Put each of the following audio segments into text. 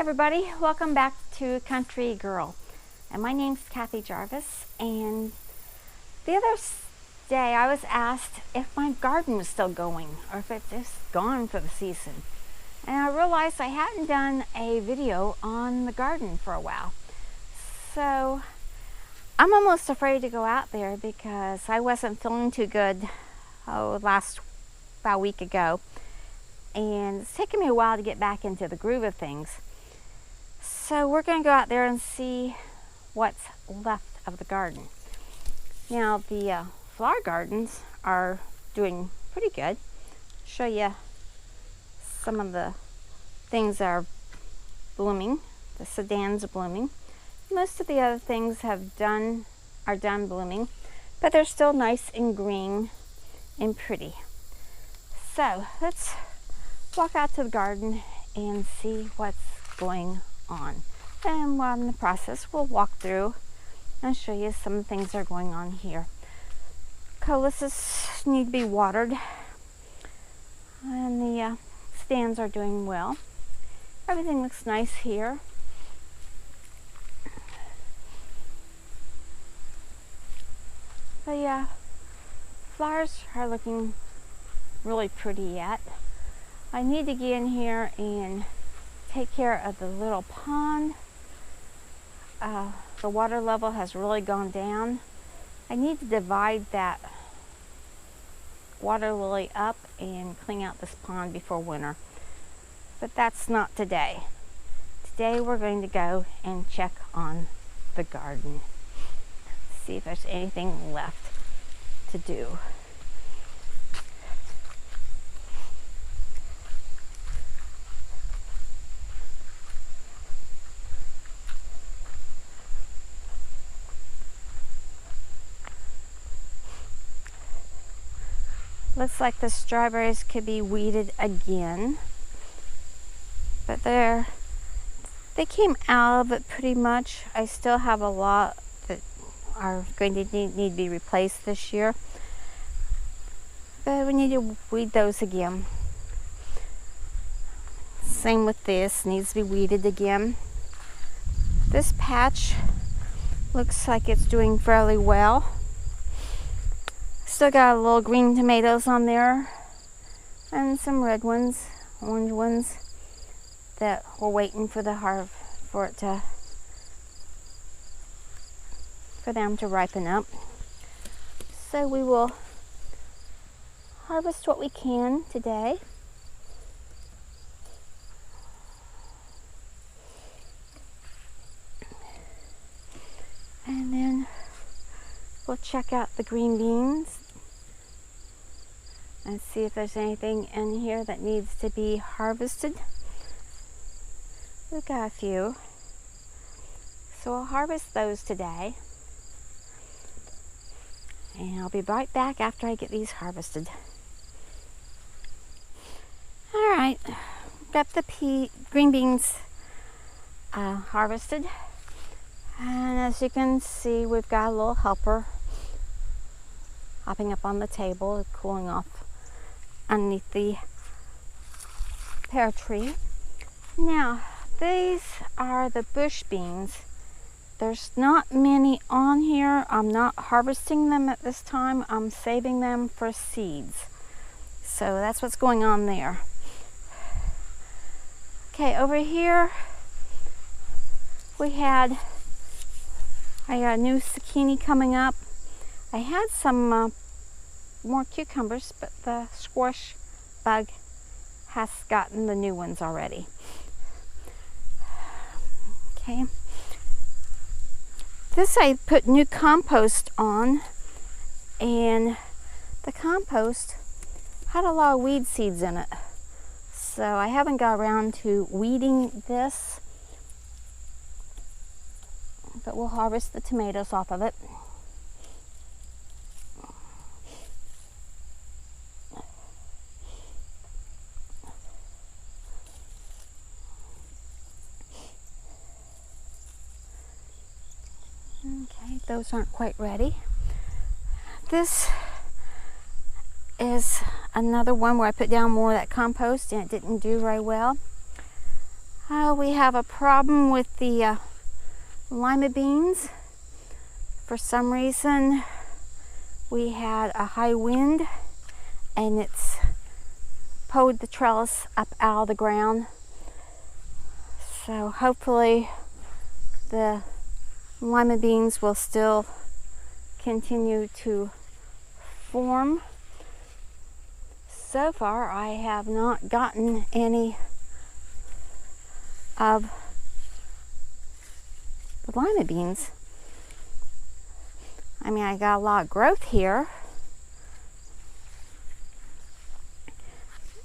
everybody, welcome back to Country Girl, and my name's Kathy Jarvis. And the other day I was asked if my garden was still going or if it's just gone for the season, and I realized I hadn't done a video on the garden for a while. So I'm almost afraid to go out there because I wasn't feeling too good about a week ago, and it's taken me a while to get back into the groove of things. So we're going to go out there and see what's left of the garden. Now the flower gardens are doing pretty good. Show you some of the things that are blooming. The sedans are blooming. Most of the other things are done blooming, but they're still nice and green and pretty. So let's walk out to the garden and see what's going on. And while in the process, we'll walk through and show you some of the things that are going on here. Colossus need to be watered, and the stands are doing well. Everything looks nice here. The flowers are looking really pretty yet. I need to get in here and take care of the little pond. The water level has really gone down. I need to divide that water lily up and clean out this pond before winter. But that's not today. Today we're going to go and check on the garden. See if there's anything left to do. Looks like the strawberries could be weeded again, but they came out of it pretty much. I still have a lot that are going to need to be replaced this year, but we need to weed those again. Same with this, needs to be weeded again. This patch looks like it's doing fairly well. Still got a little green tomatoes on there and some red ones, orange ones that we're waiting for for them to ripen up. So we will harvest what we can today. And then we'll check out the green beans and see if there's anything in here that needs to be harvested. We've got a few, so I'll harvest those today, and I'll be right back after I get these harvested. All right, got the green beans harvested, and as you can see, we've got a little helper hopping up on the table, cooling off underneath the pear tree. Now, these are the bush beans. There's not many on here. I'm not harvesting them at this time. I'm saving them for seeds. So that's what's going on there. Okay, over here I got a new zucchini coming up. I had some more cucumbers, but the squash bug has gotten the new ones already. Okay. This I put new compost on, and the compost had a lot of weed seeds in it. So I haven't got around to weeding this, but we'll harvest the tomatoes off of it. Okay, those aren't quite ready. This is another one where I put down more of that compost and it didn't do very well. We have a problem with the lima beans. For some reason, we had a high wind and it's pulled the trellis up out of the ground. So hopefully the lima beans will still continue to form. So far, I have not gotten any of the lima beans. I mean, I got a lot of growth here,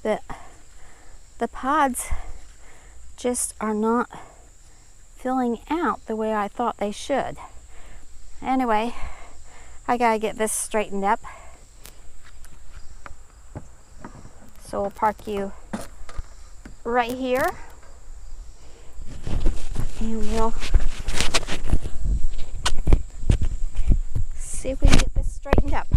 but the pods just are not filling out the way I thought they should. Anyway, I gotta get this straightened up. So we'll park you right here and we'll see if we can get this straightened up.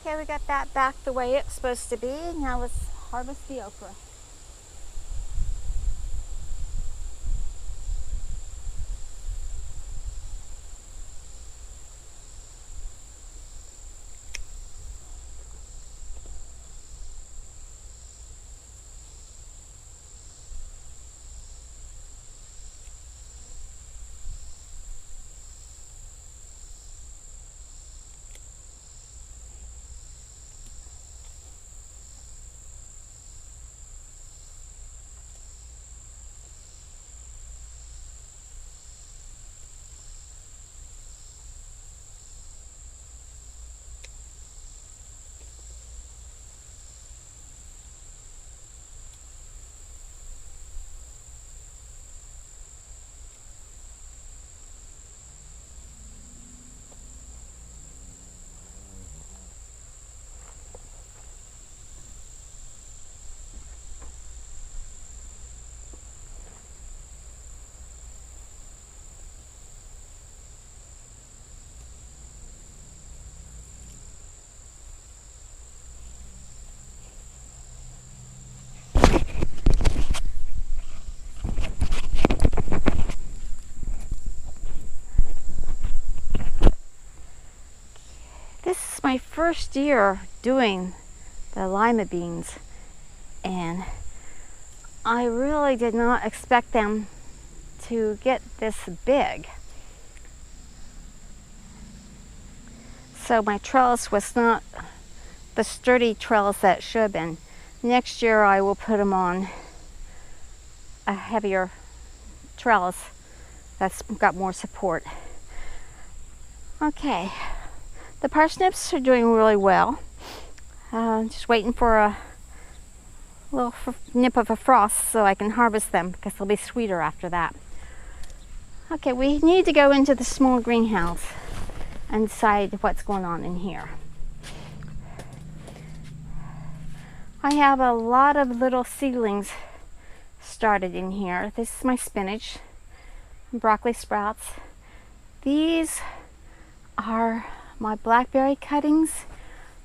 Okay, we got that back the way it's supposed to be. Now let's harvest the okra. first year doing the lima beans, and I really did not expect them to get this big. So my trellis was not the sturdy trellis that it should have been. Next year I will put them on a heavier trellis that's got more support. Okay, the parsnips are doing really well. Just waiting for a little nip of a frost so I can harvest them, because they'll be sweeter after that. Okay, we need to go into the small greenhouse and decide what's going on in here. I have a lot of little seedlings started in here. This is my spinach, broccoli sprouts. These are my blackberry cuttings.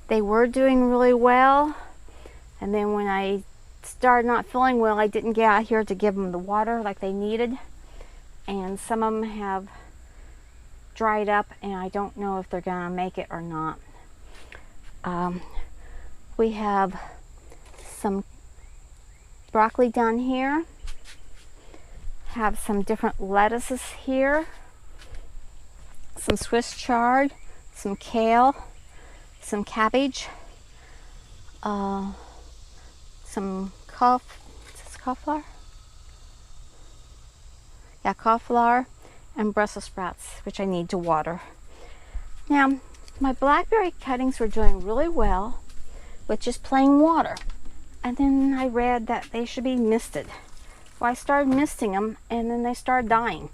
They were doing really well, and then when I started not feeling well, I didn't get out here to give them the water like they needed, and some of them have dried up, and I don't know if they're gonna make it or not. We have some broccoli down here, have some different lettuces here, some Swiss chard, some kale, some cabbage, some cauliflower? Yeah, cauliflower, and Brussels sprouts, which I need to water. Now, my blackberry cuttings were doing really well with just plain water. And then I read that they should be misted. Well, I started misting them, and then they started dying.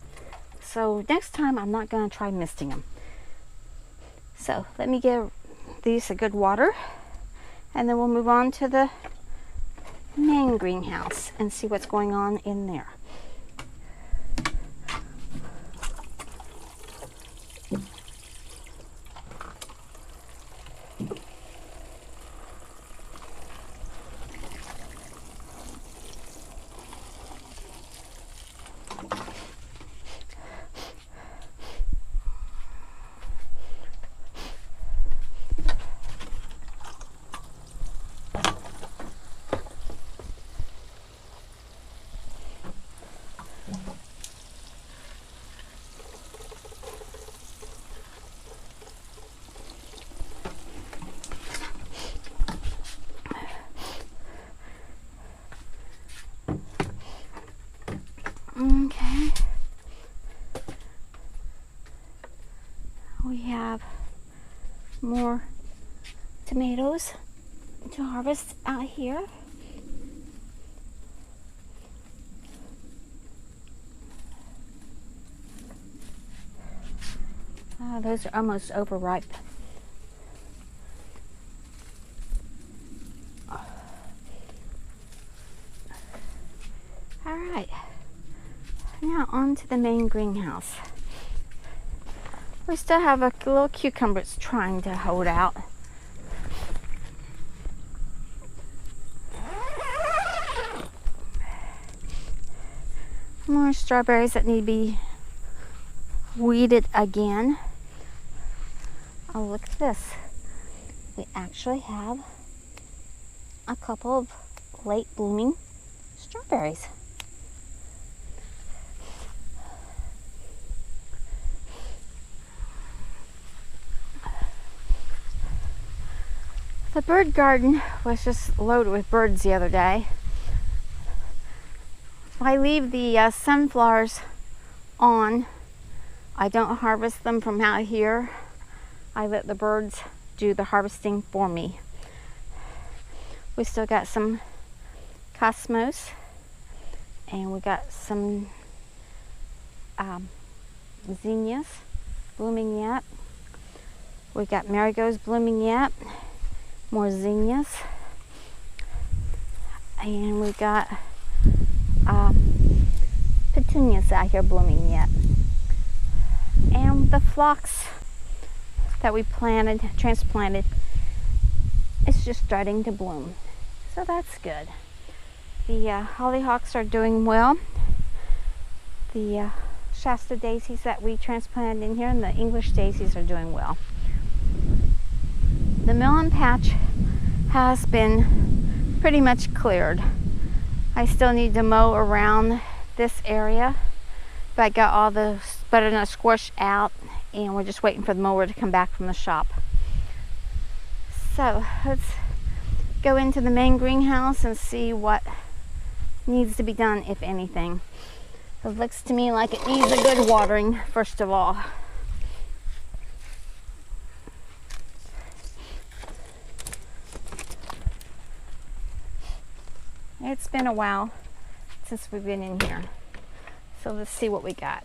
So next time I'm not going to try misting them. So let me give these a good water, and then we'll move on to the main greenhouse and see what's going on in there. Okay. We have more tomatoes to harvest out here. Those are almost overripe. All right. Now on to the main greenhouse. We still have a little cucumber that's trying to hold out. More strawberries that need to be weeded again. Oh, look at this. We actually have a couple of late blooming strawberries. The bird garden was just loaded with birds the other day. I leave the sunflowers on. I don't harvest them from out here. I let the birds do the harvesting for me. We still got some cosmos, and we got some zinnias blooming yet. We got marigolds blooming yet. More zinnias, and we got petunias out here blooming yet. And the phlox that we transplanted, it's just starting to bloom. So that's good. The hollyhocks are doing well. The Shasta daisies that we transplanted in here and the English daisies are doing well. The melon patch has been pretty much cleared. I still need to mow around this area, but I got all the butternut squash out and we're just waiting for the mower to come back from the shop. So let's go into the main greenhouse and see what needs to be done, if anything. It looks to me like it needs a good watering first of all. It's been a while since we've been in here, so let's see what we got.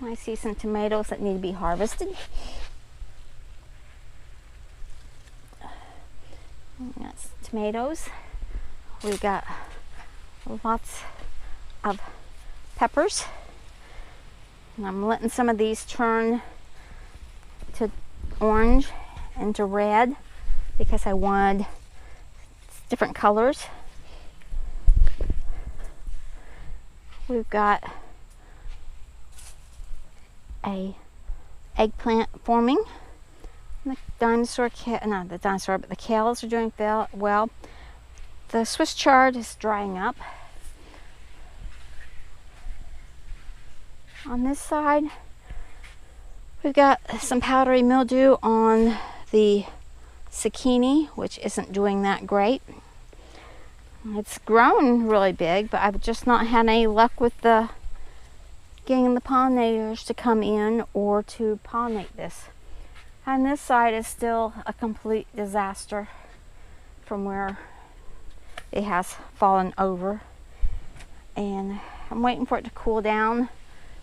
I see some tomatoes that need to be harvested. That's tomatoes. We got lots of peppers. And I'm letting some of these turn to orange and to red because I wanted different colors. We've got a eggplant forming. The kales are doing well. The Swiss chard is drying up. On this side, we've got some powdery mildew on the zucchini, which isn't doing that great. It's grown really big, but I've just not had any luck with getting the pollinators to come in or to pollinate this. And this side is still a complete disaster from where it has fallen over. And I'm waiting for it to cool down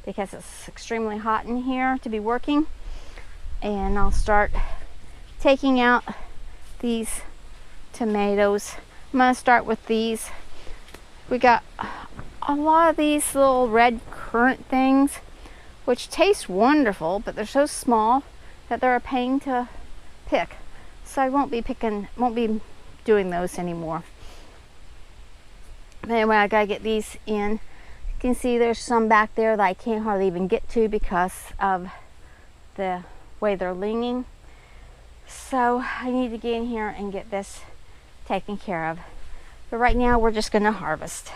because it's extremely hot in here to be working. And I'll start taking out these tomatoes. I'm going to start with these. We got a lot of these little red currant things, which taste wonderful, but they're so small that they're a pain to pick. So I won't be doing those anymore. But anyway, I gotta get these in. You can see there's some back there that I can't hardly even get to because of the way they're leaning. So I need to get in here and get this taken care of. But right now we're just gonna harvest.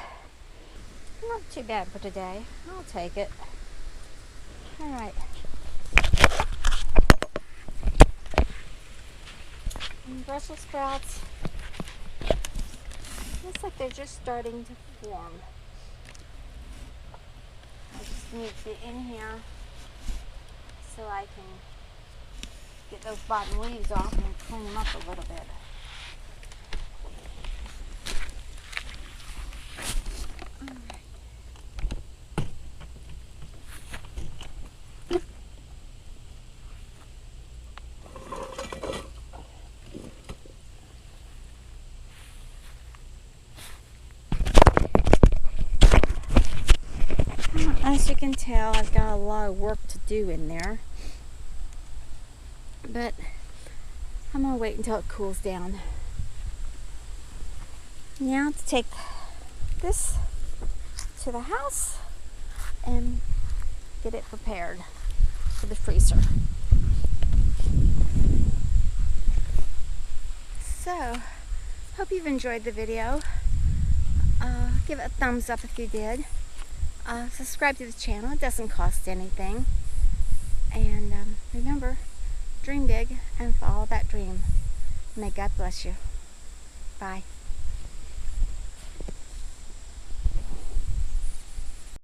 Not too bad for today. I'll take it. All right. And Brussels sprouts, looks like they're just starting to form. I just need to get in here so I can get those bottom leaves off and clean them up a little bit. As you can tell, I've got a lot of work to do in there, but I'm going to wait until it cools down. Now to take this to the house and get it prepared for the freezer. So, hope you've enjoyed the video. Give it a thumbs up if you did. Subscribe to the channel. It doesn't cost anything. And remember, dream big and follow that dream. May God bless you. Bye.